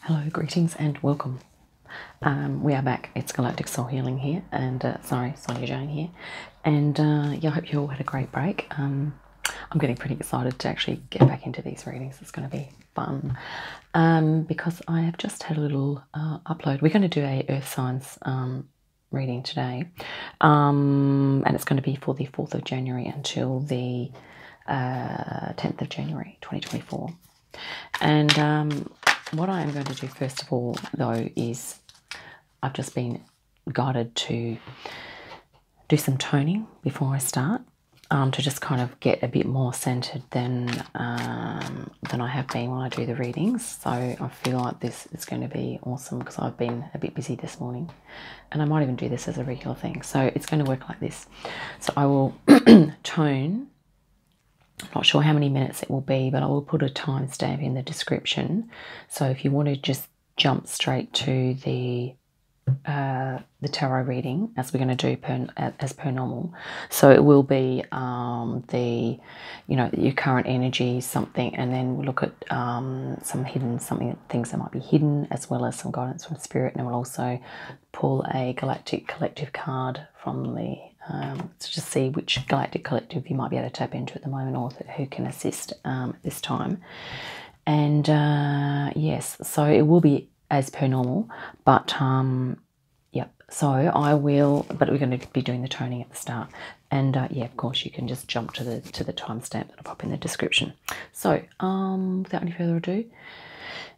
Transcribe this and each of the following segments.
Hello, greetings and welcome. We are back. It's Galactic Soul Healing here, and sorry, Sonia Jane here. And yeah, I hope you all had a great break. I'm getting pretty excited to actually get back into these readings. It's going to be fun because I have just had a little upload. We're going to do a Earth Signs reading today, and it's going to be for the 4th of January until the 10th of January 2024. And what I am going to do first of all, though, is I've just been guided to do some toning before I start, to just kind of get a bit more centered than I have been when I do the readings. So I feel like this is going to be awesome because I've been a bit busy this morning, and I might even do this as a regular thing. So it's going to work like this. So I will tone. I'm not sure how many minutes it will be, but I will put a timestamp in the description. So if you want to just jump straight to the tarot reading, as we're going to do as per normal. So it will be your current energy, something, and then we'll look at some things that might be hidden, as well as some guidance from spirit, and we'll also pull a Galactic Collective card from the to just see which Galactic Collective you might be able to tap into at the moment, or who can assist at this time. And yes, so it will be as per normal, but yep. So I will, but we're going to be doing the toning at the start, and yeah, of course, you can just jump to the timestamp that I'll pop in the description. So without any further ado,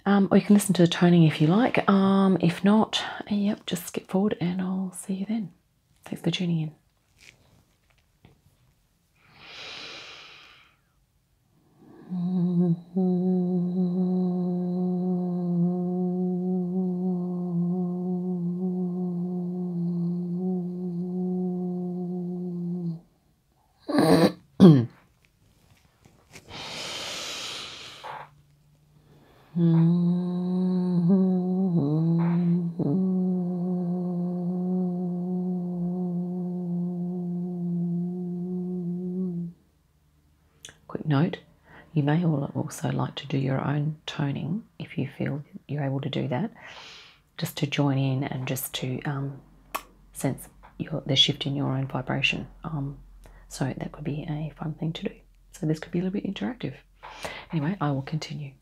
or you can listen to the toning if you like. If not, yep, just skip forward, and I'll see you then. Thanks for tuning in. Quick note, you may also like to do your own toning if you feel you're able to do that, just to join in and just to sense the shift in your own vibration. So that could be a fun thing to do. So this could be a little bit interactive. Anyway, I will continue.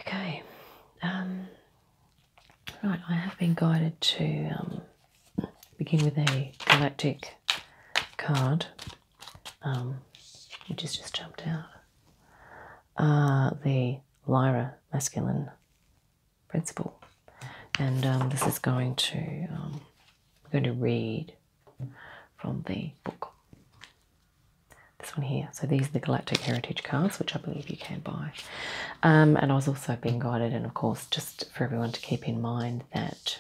Okay, right, I have been guided to begin with a galactic card, which has just jumped out. The Lyra masculine principle, and this is going to I'm going to read from the book. This one here. So these are the Galactic Heritage cards, which I believe you can buy. And I was also being guided, and of course, just for everyone to keep in mind that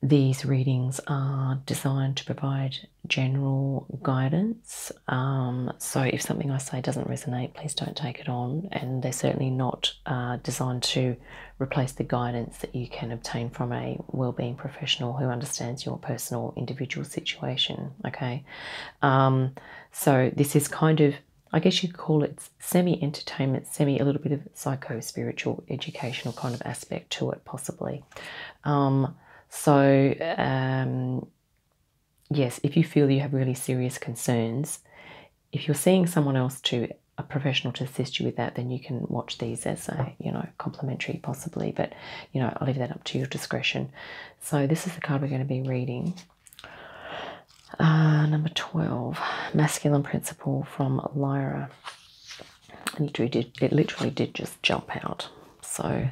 these readings are designed to provide general guidance. So if something I say doesn't resonate, please don't take it on. And they're certainly not designed to replace the guidance that you can obtain from a wellbeing professional who understands your personal individual situation. Okay. So this is kind of, I guess you could call it semi-entertainment, a little bit of psycho-spiritual, educational kind of aspect to it, possibly. Yes, if you feel you have really serious concerns, if you're seeing someone else a professional to assist you with that, then you can watch these as a, complimentary possibly, but, I'll leave that up to your discretion. So this is the card we're going to be reading. Number 12, Masculine Principle from Lyra. And it literally did just jump out. So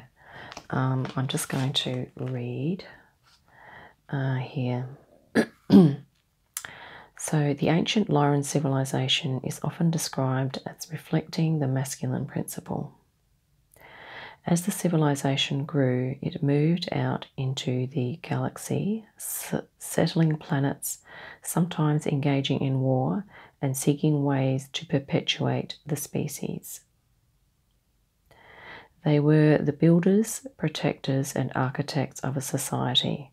I'm just going to read here. So the ancient Lyran civilization is often described as reflecting the masculine principle. As the civilization grew, it moved out into the galaxy, settling planets, sometimes engaging in war and seeking ways to perpetuate the species. They were the builders, protectors, and architects of a society.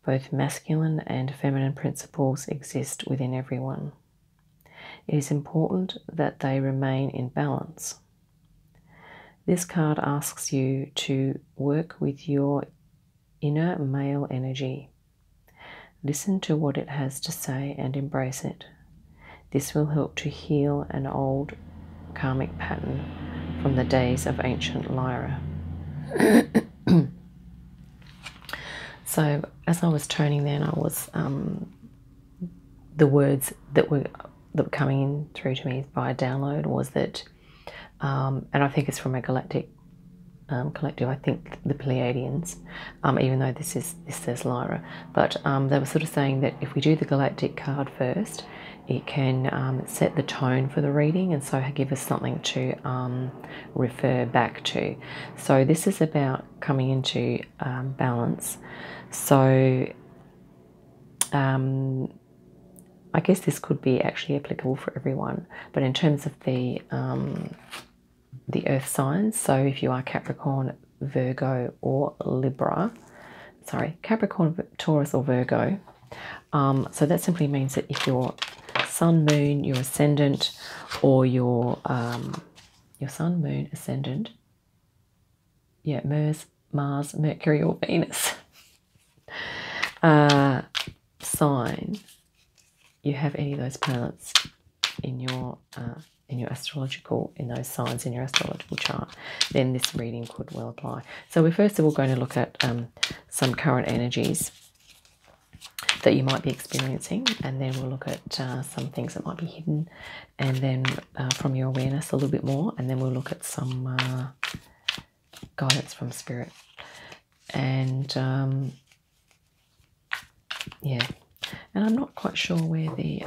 Both masculine and feminine principles exist within everyone. It is important that they remain in balance. This card asks you to work with your inner male energy. Listen to what it has to say and embrace it. This will help to heal an old karmic pattern from the days of ancient Lyra. So as I was turning then, I was the words that were that were coming in through to me via download was that, and I think it's from a Galactic Collective, I think the Pleiadians, even though this says Lyra, but they were sort of saying that if we do the Galactic card first, it can set the tone for the reading, and so give us something to refer back to. So this is about coming into balance. So I guess this could be actually applicable for everyone, but in terms of the earth signs, so if you are Capricorn, Virgo or Libra, Capricorn, Taurus or Virgo, so that simply means that if your sun, moon, your ascendant, or your sun, moon, ascendant, Mars, Mercury or Venus sign, you have any of those planets in your astrological, in those signs in your astrological chart, then this reading could well apply. So we're first of all going to look at some current energies that you might be experiencing, and then we'll look at some things that might be hidden, and then from your awareness a little bit more, and then we'll look at some guidance from spirit. And yeah, and I'm not quite sure where the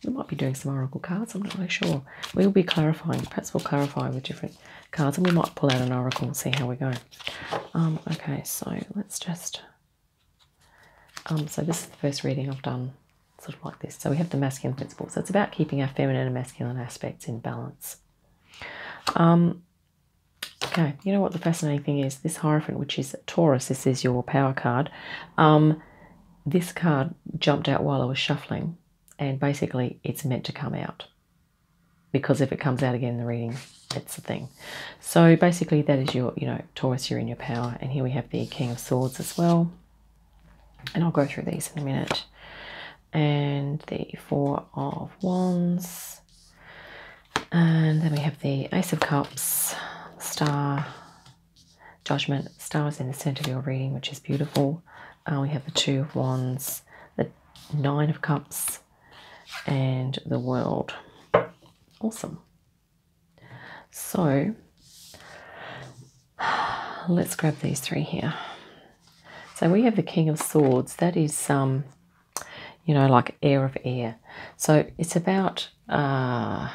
we might be doing some oracle cards, I'm not really sure. We'll be clarifying, perhaps we'll clarify with different cards, and we might pull out an oracle and see how we go. Okay, so let's just so this is the first reading I've done sort of like this. So we have the masculine principle. So it's about keeping our feminine and masculine aspects in balance. Okay, you know what the fascinating thing is? This Hierophant, which is Taurus, this is your power card. This card jumped out while I was shuffling, and basically it's meant to come out, because if it comes out again in the reading, it's the thing. So basically that is your, Taurus, you're in your power. And here we have the King of Swords as well. And I'll go through these in a minute. And the Four of Wands. And then we have the Ace of Cups, Star, Judgment. Star is in the center of your reading, which is beautiful. We have the Two of Wands, the Nine of Cups, and the World. Awesome. So let's grab these three here. So we have the King of Swords. That is, like air of air. So it's about, so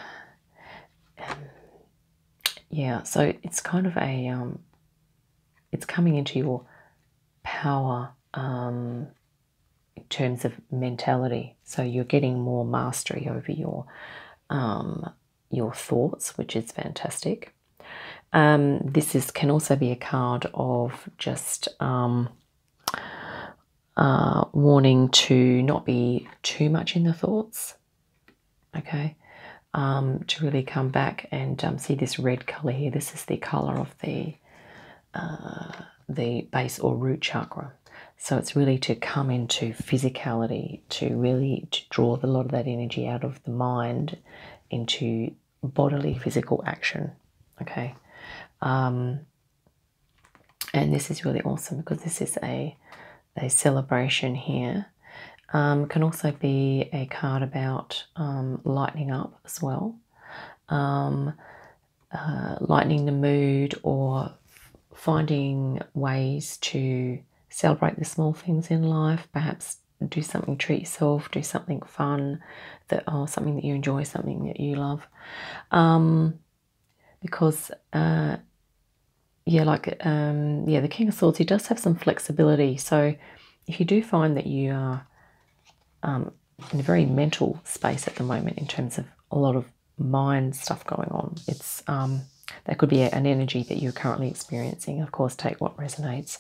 it's kind of a, it's coming into your power in terms of mentality. So you're getting more mastery over your thoughts, which is fantastic. This can also be a card of just wanting to not be too much in the thoughts, okay, to really come back and see this red color here. This is the color of the base or root chakra. So it's really to come into physicality, to draw a lot of that energy out of the mind into bodily physical action, okay. And this is really awesome because this is a celebration here. Can also be a card about lightening up as well, lightening the mood, or finding ways to celebrate the small things in life. Perhaps do something, treat yourself, do something fun, something that you enjoy, something that you love. Because the King of Swords, he does have some flexibility. So if you do find that you are in a very mental space at the moment in terms of a lot of mind stuff going on, it's that could be an energy that you're currently experiencing. Of course, take what resonates.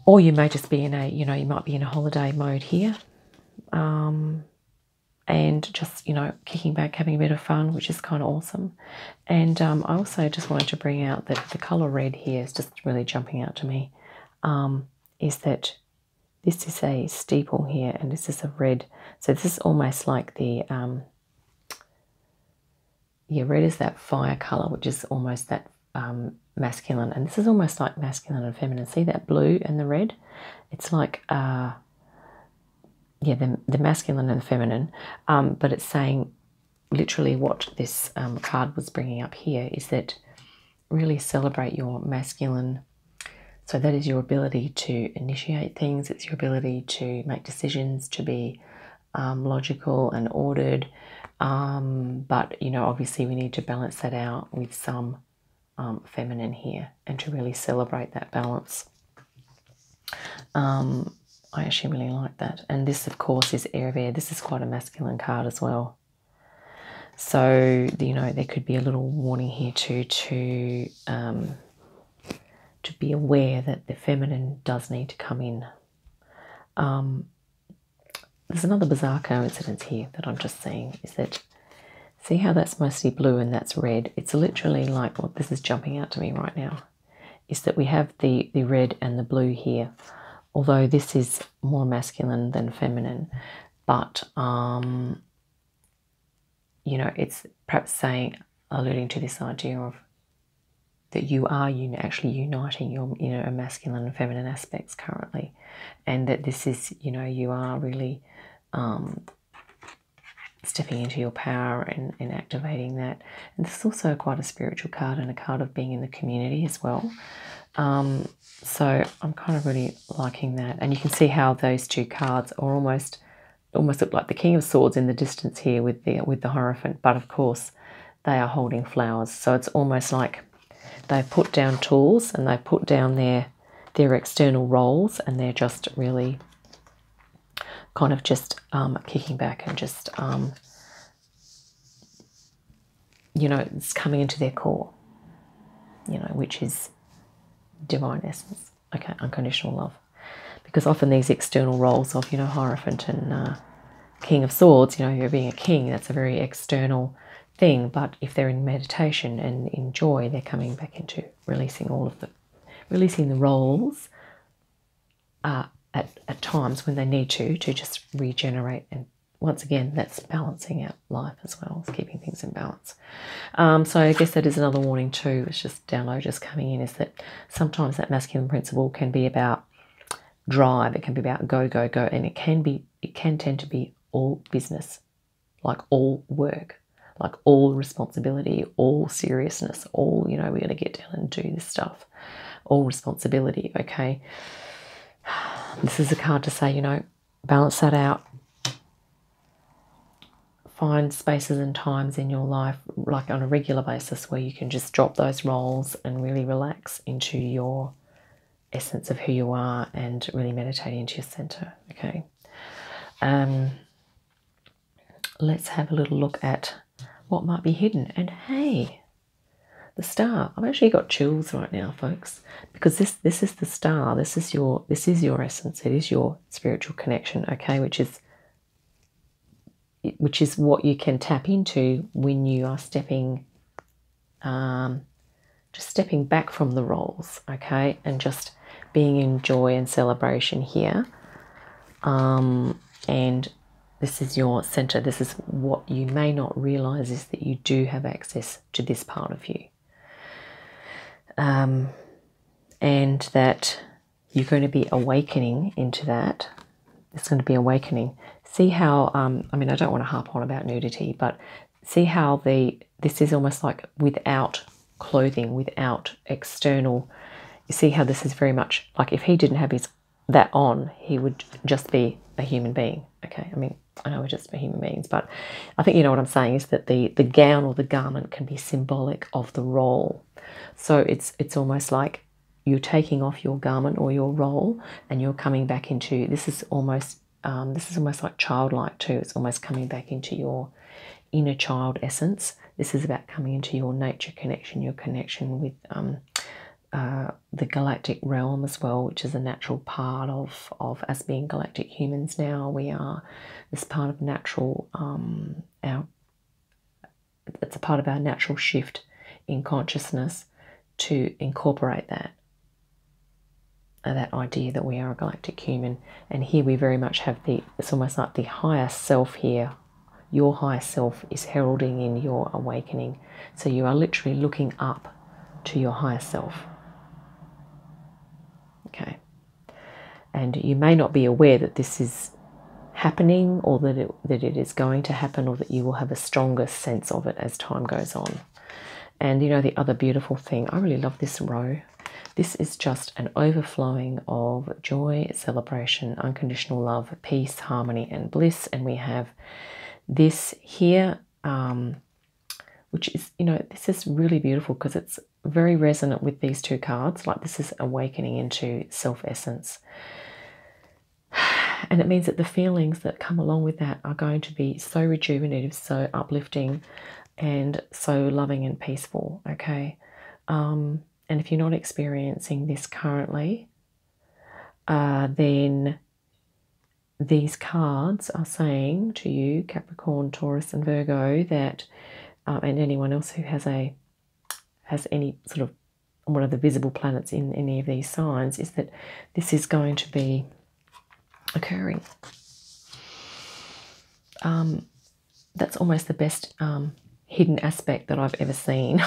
Or you may just be in you might be in a holiday mode here. And just, kicking back, having a bit of fun, which is kind of awesome. And I also just wanted to bring out that the colour red here is just really jumping out to me, is that this is a steeple here, and this is a red. So this is almost like the, red is that fire colour, which is almost that masculine. And this is almost like masculine and feminine. See that blue and the red? It's like yeah, the masculine and the feminine, but it's saying literally what this card was bringing up here is that really celebrate your masculine. So that is your ability to initiate things. It's your ability to make decisions, to be logical and ordered. But, you know, obviously we need to balance that out with some feminine here and to really celebrate that balance. I actually really like that. And this, of course, is air of air. This is quite a masculine card as well. So, you know, there could be a little warning here too to be aware that the feminine does need to come in. There's another bizarre coincidence here that I'm just seeing, is that, see how that's mostly blue and that's red? It's literally like, well, this is jumping out to me right now, is that we have the red and the blue here, although this is more masculine than feminine, but, you know, it's perhaps saying, alluding to this idea of that you are actually uniting your, you know, masculine and feminine aspects currently, and that this is, you know, you are really stepping into your power and activating that. And this is also quite a spiritual card and a card of being in the community as well. So I'm kind of really liking that. And you can see how those two cards are almost look like the King of Swords in the distance here with the Hierophant, but of course they are holding flowers. So it's almost like they've put down tools and they've put down their external roles, and they're just really kind of just kicking back and just, you know, it's coming into their core, you know, which is divine essence, okay, unconditional love. Because often these external roles of, you know, Hierophant and King of Swords, you know, you're being a king, that's a very external thing. But if they're in meditation and in joy, they're coming back into releasing the roles at times when they need to just regenerate. And once again, that's balancing out life as well, as keeping things in balance. So I guess that is another warning too. It's just download just coming in, is that sometimes that masculine principle can be about drive. It can be about go, go, go, and it can tend to be all business, like all work, like all responsibility, all seriousness, all, you know, we're going to get down and do this stuff, all responsibility, okay? This is a card to say, you know, balance that out. Find spaces and times in your life, like on a regular basis, where you can just drop those roles and really relax into your essence of who you are and really meditate into your center, okay? Let's have a little look at what might be hidden. And hey, the star. I've actually got chills right now, folks, because this is the star. This is your essence. It is your spiritual connection, okay, which is what you can tap into when you are stepping back from the roles, okay, and just being in joy and celebration here. And this is your center. This is what you may not realize, is that you do have access to this part of you. And that you're going to be awakening into that. It's going to be awakening. See how, I mean, I don't want to harp on about nudity, but see how this is almost like without clothing, without external. You see how this is very much like, if he didn't have that on, he would just be a human being. Okay, I mean, I know we're just human beings, but I think you know what I'm saying, is that the gown or the garment can be symbolic of the role. So it's almost like you're taking off your garment or your role, and you're coming back into, this is almost like childlike too. It's almost coming back into your inner child essence. This is about coming into your nature connection, your connection with the galactic realm as well, which is a natural part of us being galactic humans now. We are this part of natural, it's a part of our natural shift in consciousness to incorporate that idea that we are a galactic human. And here we very much have it's almost like the higher self here. Your higher self is heralding in your awakening. So you are literally looking up to your higher self. Okay. And you may not be aware that this is happening, or that it is going to happen, or that you will have a stronger sense of it as time goes on. And you know, the other beautiful thing, I really love this row. This is just an overflowing of joy, celebration, unconditional love, peace, harmony, and bliss. And we have this here, which is, you know, this is really beautiful because it's very resonant with these two cards. Like, this is awakening into self-essence. And it means that the feelings that come along with that are going to be so rejuvenative, so uplifting, and so loving and peaceful, okay? And if you're not experiencing this currently, then these cards are saying to you, Capricorn, Taurus, and Virgo, that, and anyone else who has any sort of one of the visible planets in any of these signs, is that this is going to be occurring. That's almost the best hidden aspect that I've ever seen.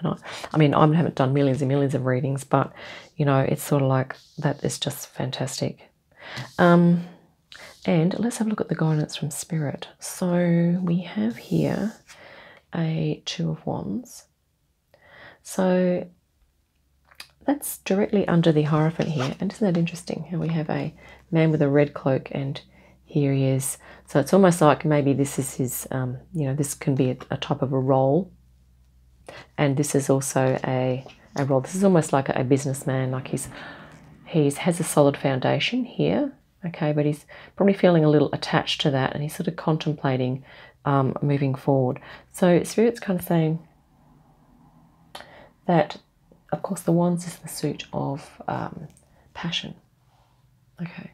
I mean, I haven't done millions and millions of readings, but, you know, it's sort of like, that is just fantastic. And let's have a look at the guidance from Spirit. So we have here a Two of Wands. So that's directly under the Hierophant here. And isn't that interesting how we have a man with a red cloak, and here he is. So it's almost like maybe this is his, you know, this can be a type of a role. And this is also a role. This is almost like a businessman, like he has a solid foundation here, okay, but he's probably feeling a little attached to that, and he's sort of contemplating moving forward. So Spirit's kind of saying that, of course, the Wands is the suit of passion, okay.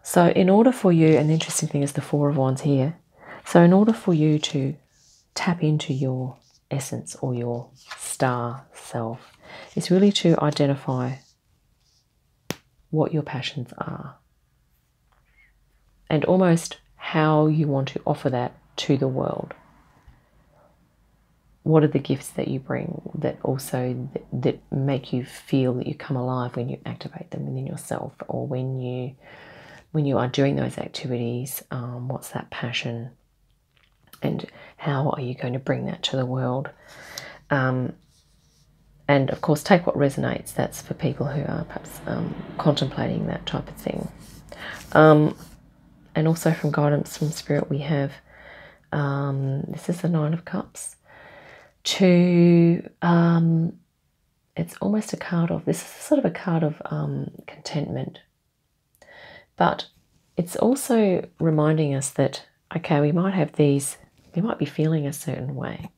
So in order for you, and the interesting thing is the Four of Wands here, so in order for you to tap into your essence or your star self, is really to identify what your passions are and almost how you want to offer that to the world. What are the gifts that you bring that also that make you feel that you come alive when you activate them within yourself, or when you are doing those activities? What's that passion? And how are you going to bring that to the world? And of course, take what resonates. That's for people who are perhaps contemplating that type of thing. And also from guidance from Spirit, we have, this is the Nine of Cups. It's almost a card of, this is sort of a card of contentment. But it's also reminding us that, okay, we might have these, we might be feeling a certain way,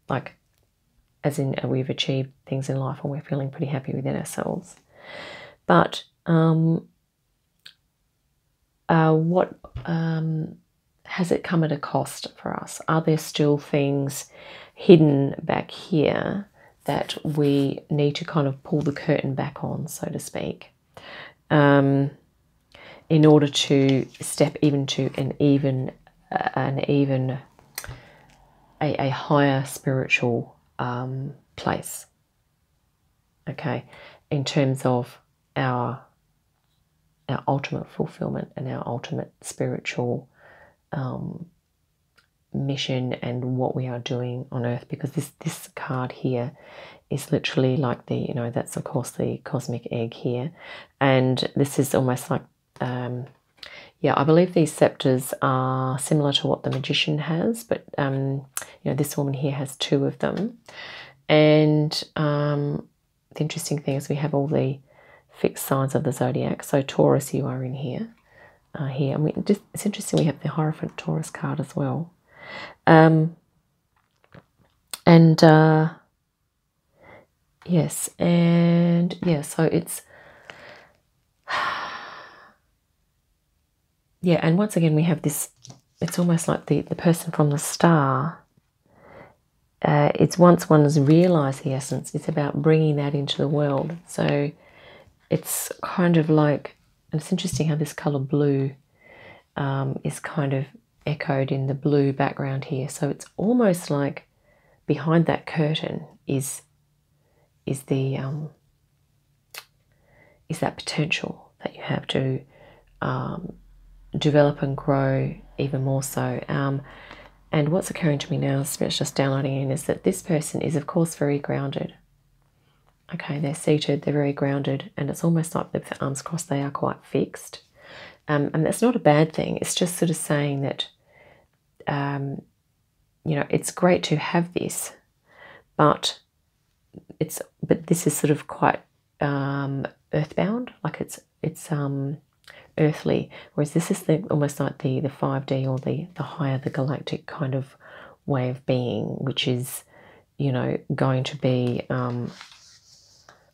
like as in we've achieved things in life and we're feeling pretty happy within ourselves. But what has it come at a cost for us? Are there still things hidden back here that we need to kind of pull the curtain back on, so to speak, in order to step even to a higher spiritual place, okay, in terms of our ultimate fulfillment and our ultimate spiritual mission and what we are doing on earth. Because this card here is literally like the, you know, that's of course the cosmic egg here, and this is almost like yeah, I believe these scepters are similar to what the Magician has, but you know, this woman here has two of them. And the interesting thing is we have all the fixed signs of the zodiac. So Taurus, you are in here. Here, and it's interesting, we have the Hierophant Taurus card as well. Yes, and yeah, so it's yeah, and once again we have this, it's almost like the person from the star. It's once one has realised the essence, it's about bringing that into the world. So it's kind of like, and it's interesting how this colour blue is kind of echoed in the blue background here. So it's almost like behind that curtain is that potential that you have to develop and grow even more so. And what's occurring to me now, Spirit's just downloading in, is that this person is, of course, very grounded. Okay, they're seated, they're very grounded, and it's almost like with the arms crossed, they are quite fixed. And that's not a bad thing. It's just sort of saying that, you know, it's great to have this, but this is sort of quite earthbound, like it's earthly, whereas this is almost like the 5D or the higher, the galactic kind of way of being, which is, you know, going to be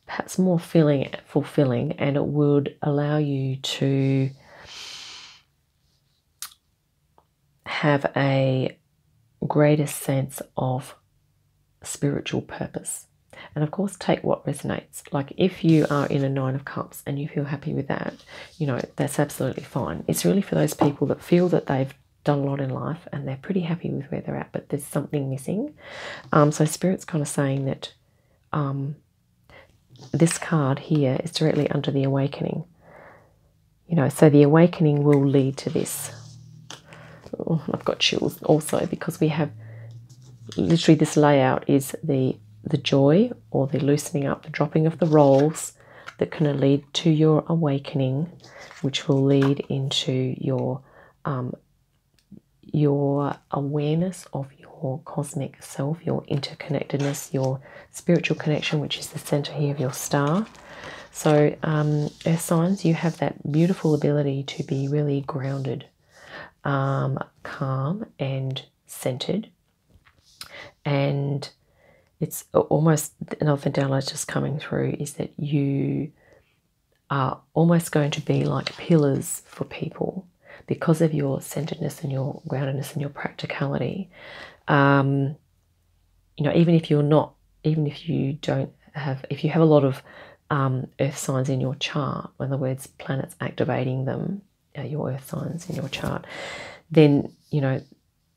perhaps more fulfilling, and it would allow you to have a greater sense of spiritual purpose. And of course, take what resonates. Like if you are in a 9 of Cups and you feel happy with that, you know, that's absolutely fine. It's really for those people that feel that they've done a lot in life and they're pretty happy with where they're at, but there's something missing. So Spirit's kind of saying that this card here is directly under the awakening. You know, so the awakening will lead to this. Oh, I've got chills also, because we have literally this layout is the joy, or the loosening up, the dropping of the roles that can lead to your awakening, which will lead into your awareness of your cosmic self, your interconnectedness, your spiritual connection, which is the center here of your star. So earth signs, you have that beautiful ability to be really grounded, calm and centered. And it's almost, another download just coming through is that you are almost going to be like pillars for people because of your centeredness and your groundedness and your practicality. You know, even if you have a lot of earth signs in your chart, in other words, planets activating them, your earth signs in your chart, then, you know,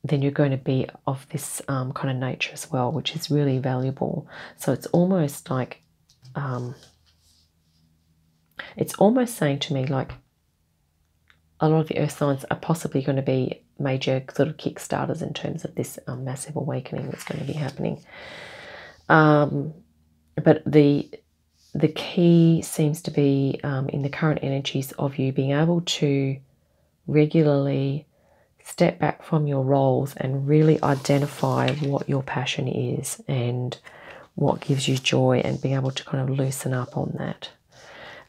then you're going to be of this kind of nature as well, which is really valuable. So it's almost like, it's almost saying to me like a lot of the earth signs are possibly going to be major sort of kickstarters in terms of this massive awakening that's going to be happening. But the key seems to be in the current energies of you being able to regularly step back from your roles and really identify what your passion is and what gives you joy, and being able to kind of loosen up on that.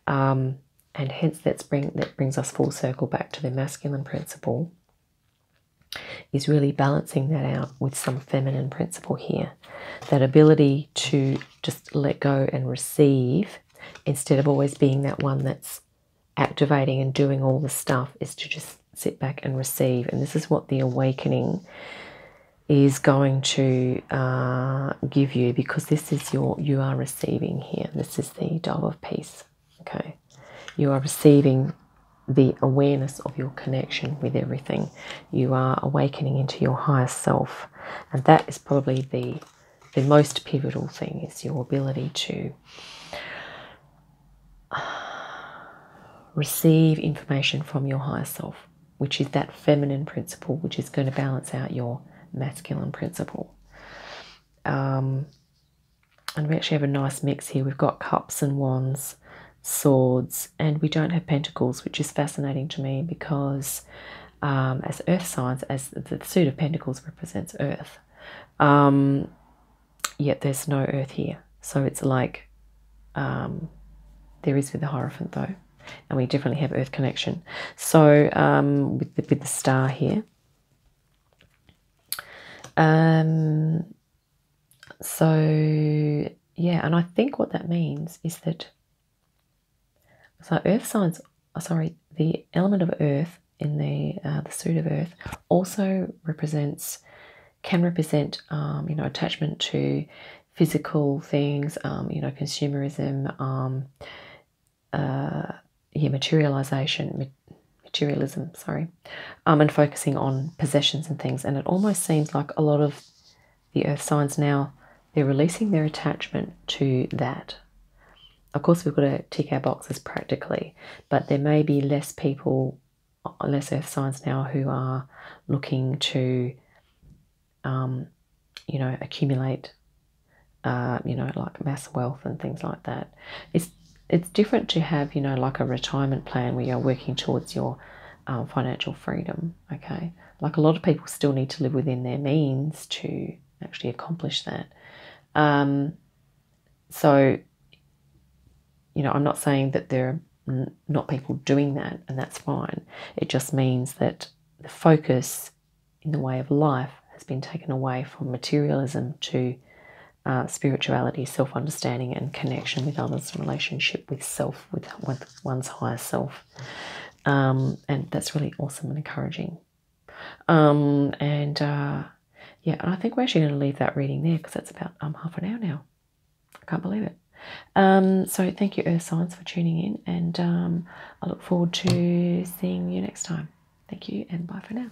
And hence that brings us full circle back to the masculine principle, is really balancing that out with some feminine principle here. That ability to just let go and receive, instead of always being that one that's activating and doing all the stuff, is to just sit back and receive. And this is what the awakening is going to give you, because this is you are receiving here. This is the Dove of Peace. Okay, you are receiving the awareness of your connection with everything. You are awakening into your higher self, and that is probably the most pivotal thing, is your ability to receive information from your higher self, which is that feminine principle, which is going to balance out your masculine principle. And we actually have a nice mix here. We've got cups and wands, swords, and we don't have pentacles, which is fascinating to me, because as earth signs, as the suit of pentacles represents earth, yet there's no earth here. So it's like there is with the Hierophant though, and we definitely have earth connection. So with the star here, so yeah, and I think what that means is that, so earth signs, sorry, the element of earth in the suit of earth also can represent you know, attachment to physical things, you know, consumerism, yeah, materialism, sorry, and focusing on possessions and things. And it almost seems like a lot of the earth signs now, they're releasing their attachment to that. of course, we've got to tick our boxes practically, but there may be less people, less earth signs now who are looking to, you know, accumulate, you know, like mass wealth and things like that. It's different to have, you know, like a retirement plan where you're working towards your financial freedom, okay? Like a lot of people still need to live within their means to actually accomplish that. So, you know, I'm not saying that there are not people doing that, and that's fine. It just means that the focus in the way of life has been taken away from materialism to spirituality, self-understanding, and connection with others, relationship with self, with one's higher self. And that's really awesome and encouraging. Yeah, and I think we're actually going to leave that reading there because that's about half an hour now. I can't believe it. So thank you, Earth Signs, for tuning in, and I look forward to seeing you next time. Thank you, and bye for now.